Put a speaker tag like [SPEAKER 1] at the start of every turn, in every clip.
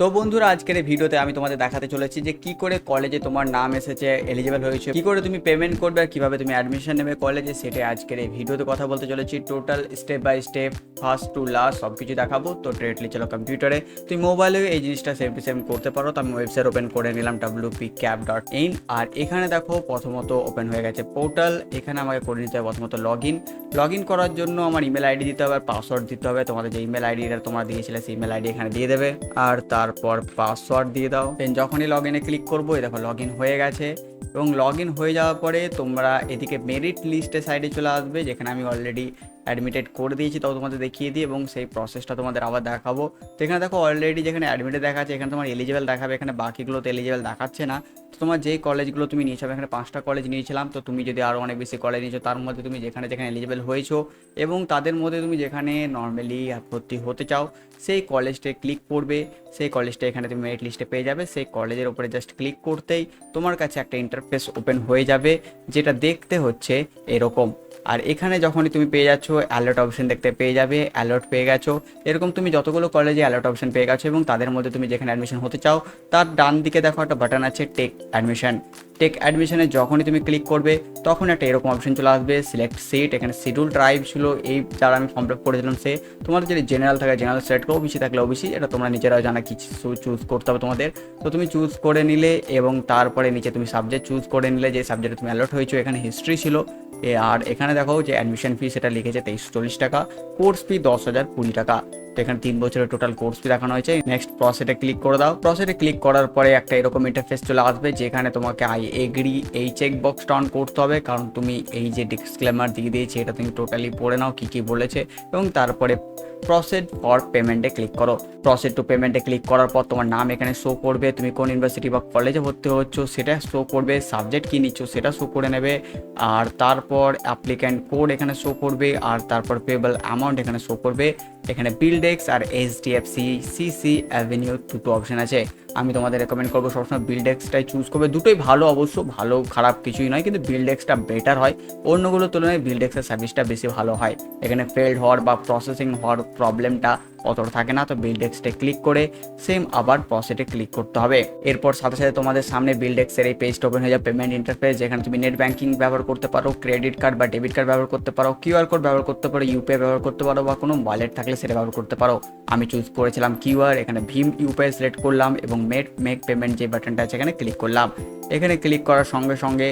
[SPEAKER 1] তো বন্ধুরা, আজকের এই ভিডিওতে আমি তোমাদের দেখাতে চলেছি যে কি করে কলেজে তোমার নাম এসেছে, এলিজিবল হয়েছে, কি করে তুমি পেমেন্ট করবে আর কিভাবে তুমি অ্যাডমিশন নেবে কলেজে, সেটা আজকের এই ভিডিওতে কথা বলতে চলেছি। Total step by step, first to last সব কিছু দেখাবো। তো ডিরেক্টলি চলো কম্পিউটারে, তুমি মোবাইলে এই জিনিসটা সেম টু সেম করতে পারো। তো আমি ওয়েবসাইট ওপেন করে নিলাম wpcap.in। আর এখানে দেখো প্রথমত ওপেন হয়ে গেছে পোর্টাল। এখানে আমাকে করে নিতে হবে প্রথমত লগ ইন করার জন্য আমার ইমেল আইডি দিতে হবে আর পাসওয়ার্ড দিতে হবে। তোমাদের যে ইমেল আইডিটা তোমরা দিয়েছিলে সেই ইমেল আইডি এখানে দিয়ে দেবে আর তারপর পাসওয়ার্ড দিয়ে দাও। দেন যখনই লগ ইনে ক্লিক করবো, এই দেখো লগ ইন হয়ে গেছে। এবং লগ ইন হয়ে যাওয়ার পরে তোমরা এদিকে মেরিট লিস্টের সাইডে চলে আসবে, যেখানে আমি অলরেডি অ্যাডমিটেড করে দিয়েছি, তাও তোমাদের দেখিয়ে দিই এবং সেই প্রসেসটা তোমাদের আবার দেখাবো। তো এখানে দেখো অলরেডি যেখানে অ্যাডমিটেড দেখাচ্ছে এখানে তোমার এলিজিবল দেখাবে, এখানে বাকিগুলো তো এলিজিবল দেখাচ্ছে না। তো তোমার যেই কলেজগুলো তুমি নিয়েছো, এখানে 5টা কলেজ নিয়েছিলাম, তো তুমি যদি আরও অনেক বেশি কলেজ নিয়েছো তার মধ্যে তুমি যেখানে যেখানে এলিজিবল হয়েছো এবং তাদের মধ্যে তুমি যেখানে নর্মালি ভর্তি হতে চাও সেই কলেজটায় ক্লিক করবে। সেই কলেজটা এখানে তুমি মেরিট লিস্টে পেয়ে যাবে। সেই কলেজের উপরে জাস্ট ক্লিক করতেই তোমার কাছে একটা ইন্টারফেস ওপেন হয়ে যাবে, যেটা দেখতে হচ্ছে এরকম। আর এখানে যখনই তুমি পেয়ে যাচ্ছ অ্যালার্ট অপশন দেখতে পেয়ে যাবে, অ্যালার্ট পেয়ে গেছো। এরকম তুমি যতগুলো কলেজে অ্যালার্ট অপশন পেয়ে গেছো এবং তাদের মধ্যে তুমি যেখানে অ্যাডমিশন হতে চাও তার ডান দিকে দেখো একটা বাটন আছে টেক অ্যাডমিশন। টেক অ্যাডমিশনে যখনই তুমি ক্লিক করবে তখন একটা এরকম অপশন চলে আসবে সিলেক্ট সিট। এখানে শিডিউল ট্রাইব ছিল, এই যারা আমি ফর্ম ফিল আপ করেছিলাম সে। তোমাদের যদি জেনারেল থাকে জেনারেল সিলেক্ট করো, ওবিসি থাকলে ওবিসি, এটা তোমরা নিজেরাও জানা কিছু চুজ করতে হবে তোমাদের। তো তুমি চুজ করে নিলে এবং তারপরে নিচে তুমি সাবজেক্ট চুজ করে নিলে, যে সাবজেক্টে তুমি অ্যালার্ট হয়েছো। এখানে হিস্ট্রি ছিল। আর এখানে দেখো যে অ্যাডমিশন ফি সেটা লিখেছে 2340 টাকা, কোর্স ফি 10,020 টাকা। তো এখানে 3 বছরের টোটাল কোর্স ফি দেখানো হয়েছে। নেক্সট প্রসেসে ক্লিক করে দাও। প্রসেসে ক্লিক করার পরে একটা এরকম ইন্টারফেস চলে আসবে, যেখানে তোমাকে আই এগ্রি এই চেক বক্সটা অন করতে হবে, কারণ তুমি এই যে ডিসক্লেমার দিয়ে দিয়েছি এটা তুমি টোটালি পড়ে নাও কী কী বলেছে। এবং তারপরে প্রসেড ফর পেমেন্টে ক্লিক করো। প্রসেড টু পেমেন্টে ক্লিক করার পর তোমার নাম এখানে শো করবে, তুমি কোন ইউনিভার্সিটি বা কলেজে ভর্তি হচ্ছ সেটা শো করবে, সাবজেক্ট কী নিচ্ছ সেটা শো করে নেবে। আর তারপর অ্যাপ্লিক্যান্ট কোড এখানে শো করবে আর তারপর পেবল অ্যামাউন্ট এখানে শো করবে। এখানে বিল্ডেক্স আর এইচডিএফসি সিসি অ্যাভিনিউ দুটো অপশন আছে। আমি তোমাদের রেকমেন্ড করবো সবসময় বিল্ডেক্সটাই চুজ করবে। দুটোই ভালো, অবশ্য ভালো খারাপ কিছুই নয়, কিন্তু বিল্ডেক্সটা বেটার হয়। অন্যগুলোর তুলনায় বিল্ডেক্সের সার্ভিসটা বেশি ভালো হয়। এখানে ফেল্ড হওয়ার বা প্রসেসিং হওয়ার প্রবলেমটা অতটা থাকে না। তো বিল্ডেক্সটে ক্লিক করে সেম আবার প্রসেসে ক্লিক করতে হবে। এরপর সাথে সাথে তোমাদের সামনে বিল্ডেক্সের এই পেজটা ওপেন হয়ে যাবে, পেমেন্ট ইন্টারফেস, যেখানে তুমি নেট ব্যাঙ্কিং ব্যবহার করতে পারো, ক্রেডিট কার্ড বা ডেবিট কার্ড ব্যবহার করতে পারো, কিউআর কোড ব্যবহার করতে পারো, ইউপিআই ব্যবহার করতে পারো বা কোনো ওয়ালেট থাকলে সেটা ব্যবহার করতে পারো। আমি চুজ করেছিলাম কিউআর। এখানে ভীম ইউপিআই সিলেক্ট করলাম এবং মেক পেমেন্ট যে বাটনটা আছে এখানে ক্লিক করলাম। এখানে ক্লিক করার সঙ্গে সঙ্গে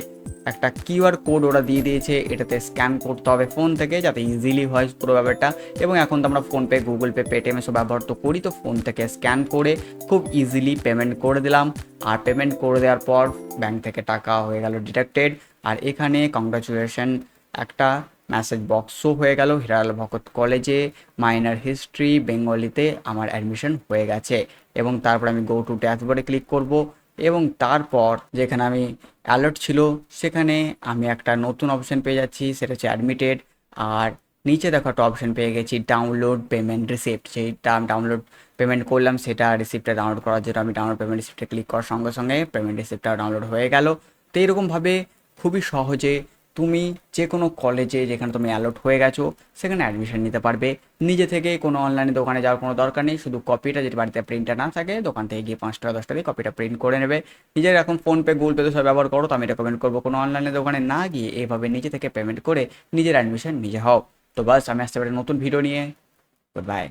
[SPEAKER 1] একটা কিউআর কোড ওরা দিয়ে দিয়েছে, এটাতে স্ক্যান করতে হবে ফোন থেকে, যাতে ইজিলি হয় পুরো ব্যাপারটা। এবং এখন তো আমরা ফোনপে, গুগল পে, পেটিএম এসব ব্যবহার তো করি, তো ফোন থেকে স্ক্যান করে খুব ইজিলি পেমেন্ট করে দিলাম। আর পেমেন্ট করে দেওয়ার পর ব্যাংক থেকে টাকা হয়ে গেল ডিডাক্টেড। আর এখানে কংগ্রাচুলেশন একটা মেসেজ বক্স শো হয়ে গেল, হিরালাল ভগত কলেজে মাইনর হিস্ট্রি বেঙ্গলিতে আমার অ্যাডমিশন হয়ে গেছে। এবং তারপর আমি গো টু ড্যাশবোর্ডে ক্লিক করব এবং তারপর যেখানে আমি অ্যালার্ট ছিল সেখানে আমি একটা নতুন অপশন পেয়ে যাচ্ছি, সেটা হচ্ছে অ্যাডমিটেড। আর নিচে দেখো একটা অপশন পেয়ে গেছি ডাউনলোড পেমেন্ট রিসিপ্ট। সেইটা ডাউনলোড পেমেন্ট করলাম, সেটা রিসিপ্টটা ডাউনলোড করার জন্য আমি ডাউনলোড পেমেন্ট রিসিপ্টে ক্লিক করার সঙ্গে সঙ্গে পেমেন্ট রিসিপ্টটা ডাউনলোড হয়ে গেল। তো এরকমভাবে খুবই সহজে তুমি যে কোনো কলেজে যেখানে তুমি অ্যালট হয়ে গেছো সেখানে অ্যাডমিশন নিতে পারবে নিজে থেকে। কোনো অনলাইনে দোকানে যাওয়ার কোনো দরকার নেই, শুধু কপিটা যদি বাড়িতে প্রিন্টার না থাকে দোকান থেকে গিয়ে 5 টাকা 10 টাকা কপিটা প্রিন্ট করে নেবে। নিজের এখন ফোনপে, গুগল পে তো সব ব্যবহার করো, তো আমি রেকমেন্ড করবো কোনো অনলাইনে দোকানে না গিয়ে এইভাবে নিজে থেকে পেমেন্ট করে নিজের অ্যাডমিশন নিজে হও। তো বাস, আমি আসতে পারি নতুন ভিডিও নিয়ে। Good bye.